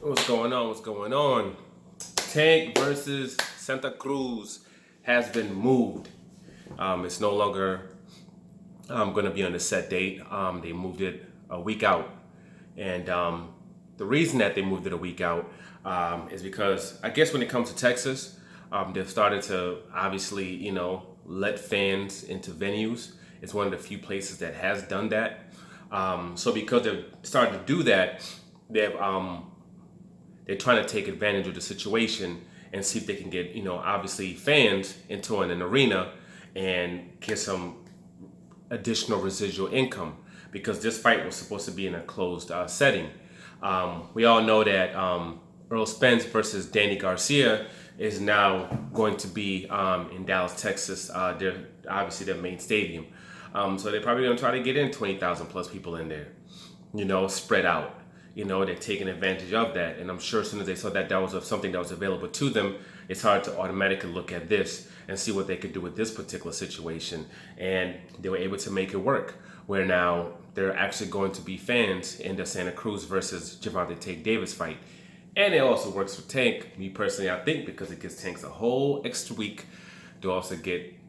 What's going on? What's going on? Tank versus Santacruz has been moved. It's no longer going to be on the set date. They moved it a week out. And the reason that they moved it a week out is because I guess when it comes to Texas, they've started to obviously, let fans into venues. It's one of the few places that has done that. So because they've started to do that, they're trying to take advantage of the situation and see if they can get, obviously fans into an arena and get some additional residual income because this fight was supposed to be in a closed setting. We all know that Earl Spence versus Danny Garcia is now going to be in Dallas, Texas. They're obviously their main stadium. So they're probably going to try to get in 20,000 plus people in there, spread out. They're taking advantage of that. And I'm sure as soon as they saw that that was something that was available to them, it's hard to automatically look at this and see what they could do with this particular situation. And they were able to make it work, where now they're actually going to be fans in the Santacruz versus Gervonta Tank Davis fight. And it also works for Tank, me personally, I think, because it gives Tank a whole extra week to also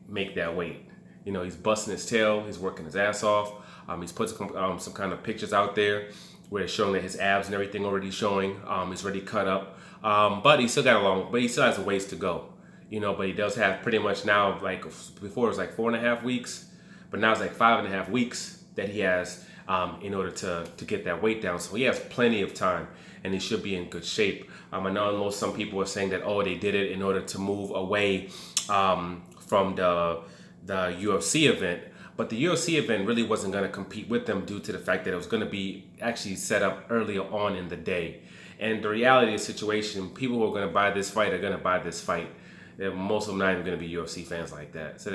make that weight. He's busting his tail, he's working his ass off. He's put some kind of pictures out there where it's showing that his abs and everything already showing. He's already cut up, but he still has a ways to go. But he does have pretty much now, like before it was like 4.5 weeks, but now it's like 5.5 weeks that he has in order to get that weight down. So he has plenty of time, and he should be in good shape. I know some people are saying that they did it in order to move away from the UFC event. But the UFC event really wasn't going to compete with them due to the fact that it was going to be actually set up earlier on in the day. And the reality of the situation, people who are going to buy this fight are going to buy this fight. Most of them not even going to be UFC fans like that. So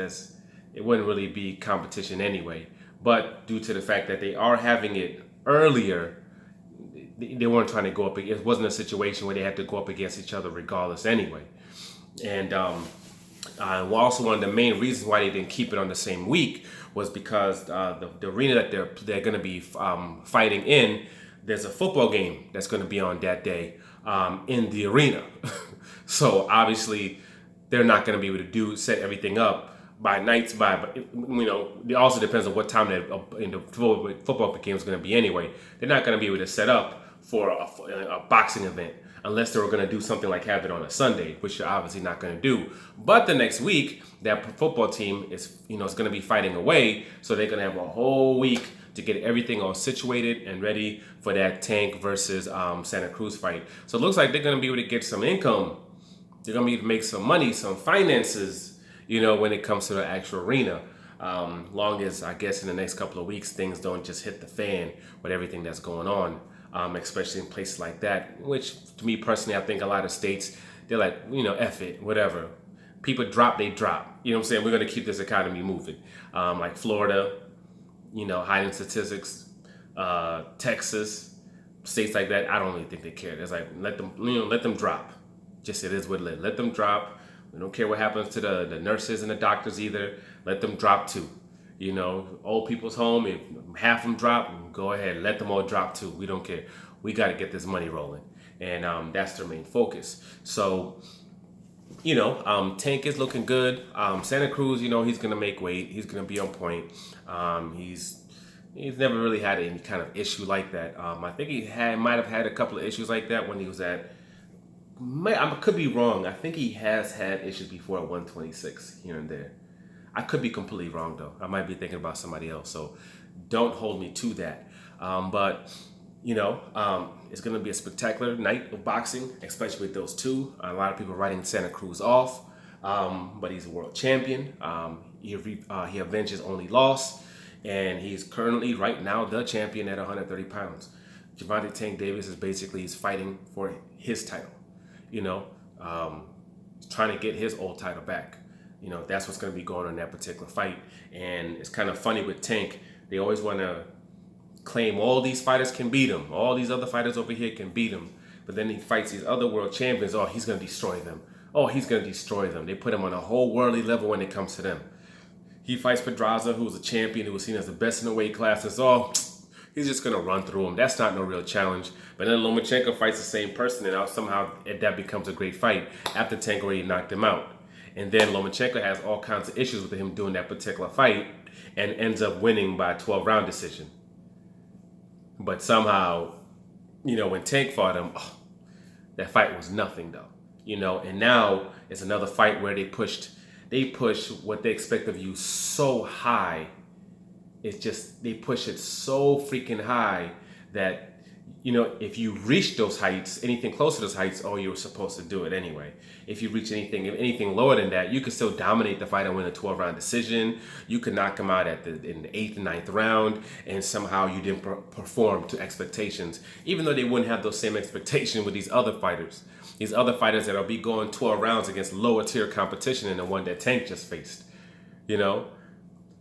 it wouldn't really be competition anyway. But due to the fact that they are having it earlier, they weren't trying to go up. It wasn't a situation where they had to go up against each other regardless anyway. And also one of the main reasons why they didn't keep it on the same week was because the arena that they're going to be fighting in, there's a football game that's going to be on that day in the arena. So obviously they're not going to be able to set everything up by nights but it also depends on what time the football game is going to be anyway. They're not going to be able to set up for a boxing event unless they were going to do something like have it on a Sunday, which they're obviously not going to do. But the next week, that football team is going to be fighting away, so they're going to have a whole week to get everything all situated and ready for that Tank versus Santacruz fight. So it looks like they're going to be able to get some income. They're going to be able to make some money, some finances, when it comes to the actual arena. Long as, I guess, in the next couple of weeks, things don't just hit the fan with everything that's going on. Especially in places like that, which to me personally, I think a lot of states, they're like, F it, whatever. People drop, they drop. You know what I'm saying? We're going to keep this economy moving. Like Florida, hiding statistics, Texas, states like that, I don't really think they care. It's like, let them drop. Just it is what it is. Let them drop. We don't care what happens to the nurses and the doctors either. Let them drop too. Old people's home, if half of them drop, go ahead, let them all drop too. We don't care. We got to get this money rolling. And that's their main focus. So, Tank is looking good. Santacruz, he's going to make weight. He's going to be on point. He's never really had any kind of issue like that. I think he might have had a couple of issues like that when he was I could be wrong. I think he has had issues before at 126 here and there. I could be completely wrong though. I might be thinking about somebody else, so don't hold me to that. But it's going to be a spectacular night of boxing, especially with those two. A lot of people writing Santacruz off, but he's a world champion. He avenged his only loss, and he's currently right now the champion at 130 pounds. Gervonta Tank Davis is fighting for his title. Trying to get his old title back. That's what's going to be going on in that particular fight. And it's kind of funny with Tank. They always want to claim all these fighters can beat him. All these other fighters over here can beat him. But then he fights these other world champions. Oh, he's going to destroy them. Oh, he's going to destroy them. They put him on a whole worldly level when it comes to them. He fights Pedraza, who was a champion, who was seen as the best in the weight classes. Oh, he's just gonna run through him. That's not no real challenge. But then Lomachenko fights the same person, and somehow that becomes a great fight after Tank already knocked him out. And then Lomachenko has all kinds of issues with him doing that particular fight and ends up winning by a 12-round decision. But somehow, when Tank fought him, that fight was nothing though. And now it's another fight where they push what they expect of you so high. It's just, they push it so freaking high that, if you reach those heights, anything close to those heights, you were supposed to do it anyway. If you reach anything lower than that, you can still dominate the fight and win a 12-round decision. You could knock him out in the 8th and 9th round, and somehow you didn't perform to expectations, even though they wouldn't have those same expectations with these other fighters. These other fighters that'll be going 12 rounds against lower tier competition than the one that Tank just faced.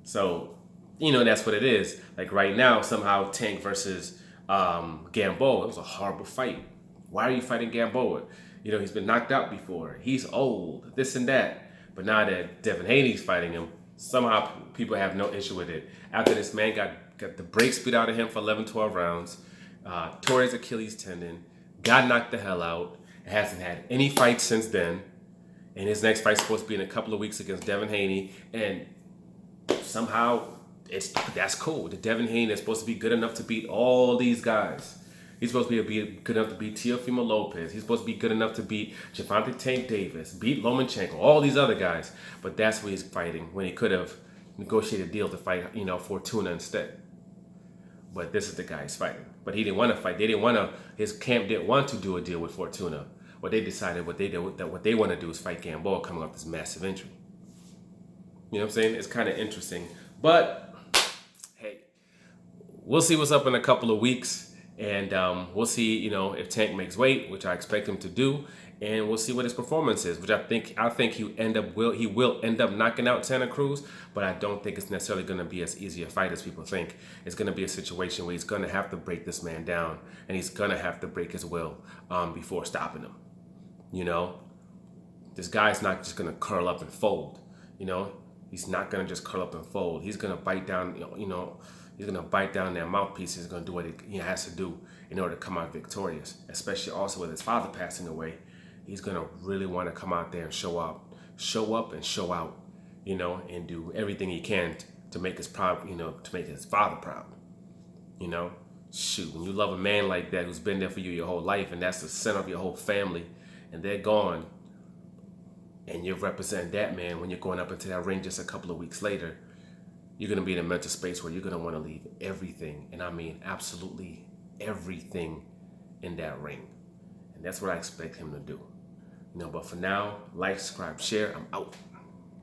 So, that's what it is. Like right now, somehow Tank versus Gamboa, it was a horrible fight. Why are you fighting Gamboa? He's been knocked out before. He's old, this and that. But now that Devin Haney's fighting him, somehow people have no issue with it. After this man got the brakes beat out of him for 11, 12 rounds, tore his Achilles tendon, got knocked the hell out, hasn't had any fights since then. And his next fight's supposed to be in a couple of weeks against Devin Haney. And somehow that's cool. The Devin Haney is supposed to be good enough to beat all these guys. He's supposed to be good enough to beat Teofimo Lopez. He's supposed to be good enough to beat Gervonta Tank Davis, beat Lomachenko, all these other guys. But that's what he's fighting when he could have negotiated a deal to fight, Fortuna instead. But this is the guy he's fighting. But he didn't want to fight. His camp didn't want to do a deal with Fortuna. What they decided, what they want to do is fight Gamboa coming off this massive injury. You know what I'm saying? It's kind of interesting. But, hey, we'll see what's up in a couple of weeks. And we'll see, if Tank makes weight, which I expect him to do. And we'll see what his performance is, which I think he will end up knocking out Santacruz. But I don't think it's necessarily going to be as easy a fight as people think. It's going to be a situation where he's going to have to break this man down. And he's going to have to break his will before stopping him. This guy's not just going to curl up and fold. He's not going to just curl up and fold. He's going to bite down, he's going to bite down that mouthpiece. He's going to do what he has to do in order to come out victorious, especially also with his father passing away. He's going to really want to come out there and show up and show out, and do everything he can to make his to make his father proud. Shoot, when you love a man like that who's been there for you your whole life, and that's the center of your whole family, and they're gone, and you're representing that man when you're going up into that ring just a couple of weeks later, you're going to be in a mental space where you're going to want to leave everything, and I mean absolutely everything in that ring. And that's what I expect him to do. But for now, like, subscribe, share. I'm out.